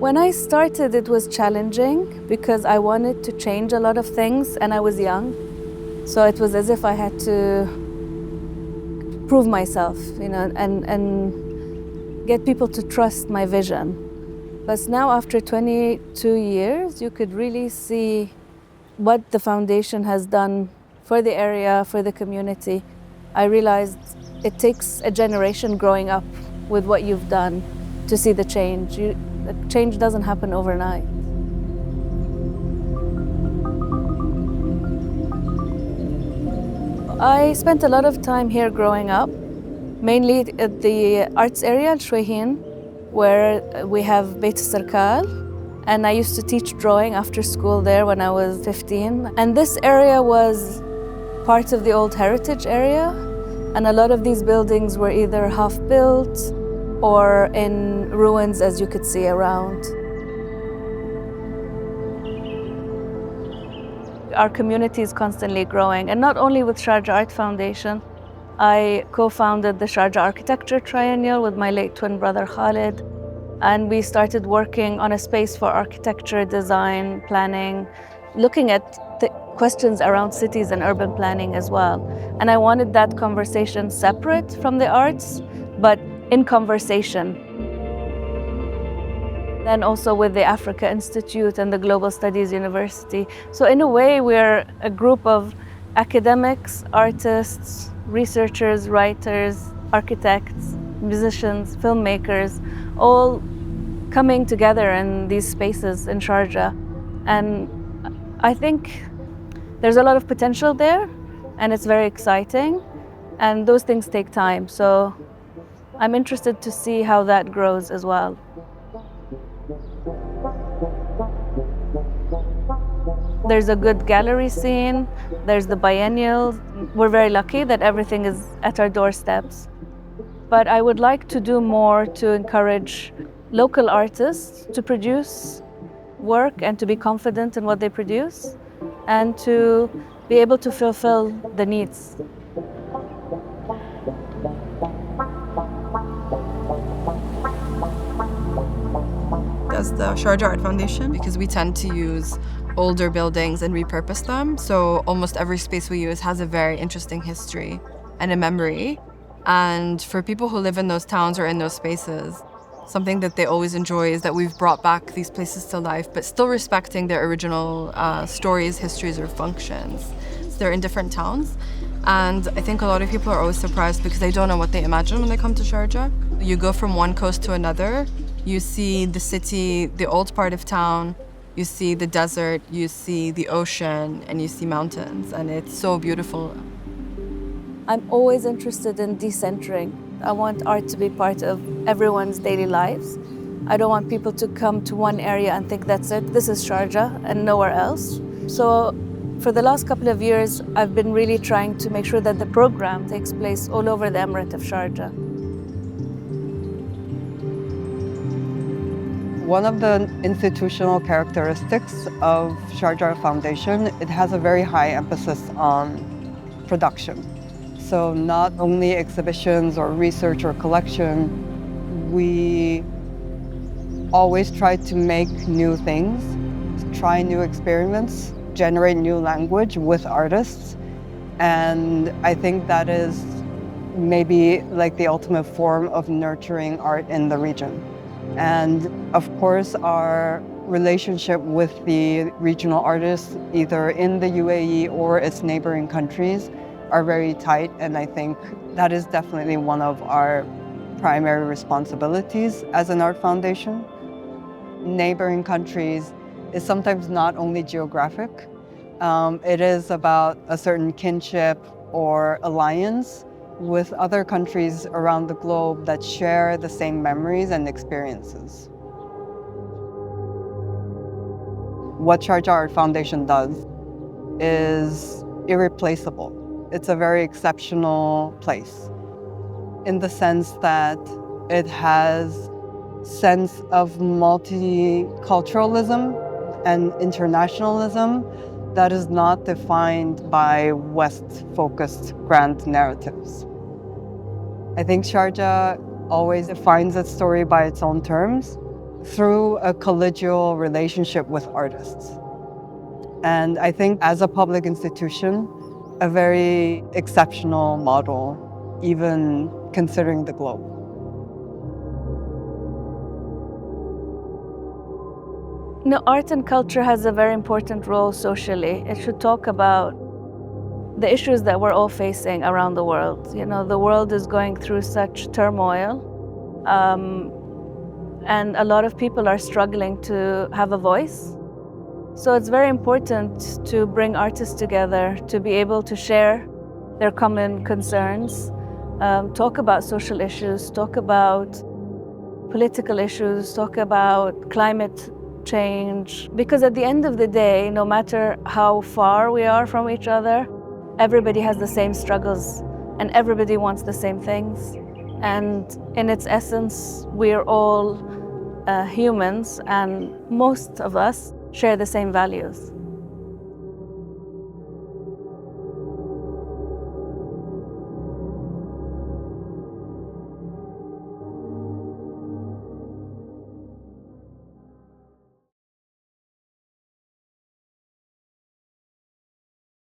When I started, it was challenging because I wanted to change a lot of things and I was young. So it was as if I had to prove myself, and get people to trust my vision. But now after 22 years, you could really see what the foundation has done for the area, for the community. I realized it takes a generation growing up with what you've done to see the change. The change doesn't happen overnight. I spent a lot of time here growing up, mainly at the arts area, Al Shwayhin, where we have Beit Sarkal, and I used to teach drawing after school there when I was 15. And this area was part of the old heritage area, and a lot of these buildings were either half-built or in ruins, as you could see around. Our community is constantly growing, and not only with Sharjah Art Foundation. I co-founded the Sharjah Architecture Triennial with my late twin brother Khalid, and we started working on a space for architecture, design, planning, looking at the questions around cities and urban planning as well. And I wanted that conversation separate from the arts, but in conversation. Then also with the Africa Institute and the Global Studies University. So in a way, we're a group of academics, artists, researchers, writers, architects, musicians, filmmakers, all coming together in these spaces in Sharjah. And I think there's a lot of potential there, and it's very exciting, and those things take time. So I'm interested to see how that grows as well. There's a good gallery scene, there's the biennial. We're very lucky that everything is at our doorsteps. But I would like to do more to encourage local artists to produce work and to be confident in what they produce and to be able to fulfill the needs. As the Sharjah Art Foundation, because we tend to use older buildings and repurpose them. So almost every space we use has a very interesting history and a memory. And for people who live in those towns or in those spaces, something that they always enjoy is that we've brought back these places to life, but still respecting their original stories, histories, or functions. So they're in different towns. And I think a lot of people are always surprised because they don't know what they imagine when they come to Sharjah. You go from one coast to another, you see the city, the old part of town, you see the desert, you see the ocean, and you see mountains, and it's so beautiful. I'm always interested in decentering. I want art to be part of everyone's daily lives. I don't want people to come to one area and think that's it, this is Sharjah and nowhere else. So for the last couple of years, I've been really trying to make sure that the program takes place all over the Emirate of Sharjah. One of the institutional characteristics of Sharjah Art Foundation, it has a very high emphasis on production. So not only exhibitions or research or collection, we always try to make new things, try new experiments, generate new language with artists. And I think that is maybe like the ultimate form of nurturing art in the region. And of course, our relationship with the regional artists, either in the UAE or its neighboring countries, are very tight. And I think that is definitely one of our primary responsibilities as an art foundation. Neighboring countries is sometimes not only geographic, it is about a certain kinship or alliance with other countries around the globe that share the same memories and experiences. What Sharjah Art Foundation does is irreplaceable. It's a very exceptional place in the sense that it has sense of multiculturalism and internationalism that is not defined by West-focused grand narratives. I think Sharjah always defines its story by its own terms, through a collegial relationship with artists. And I think as a public institution, a very exceptional model, even considering the globe. Art and culture has a very important role socially. It should talk about the issues that we're all facing around the world. The world is going through such turmoil, and a lot of people are struggling to have a voice. So it's very important to bring artists together to be able to share their common concerns, talk about social issues, talk about political issues, talk about climate change. Because at the end of the day, no matter how far we are from each other, everybody has the same struggles and everybody wants the same things. And in its essence, we're all humans, and most of us share the same values.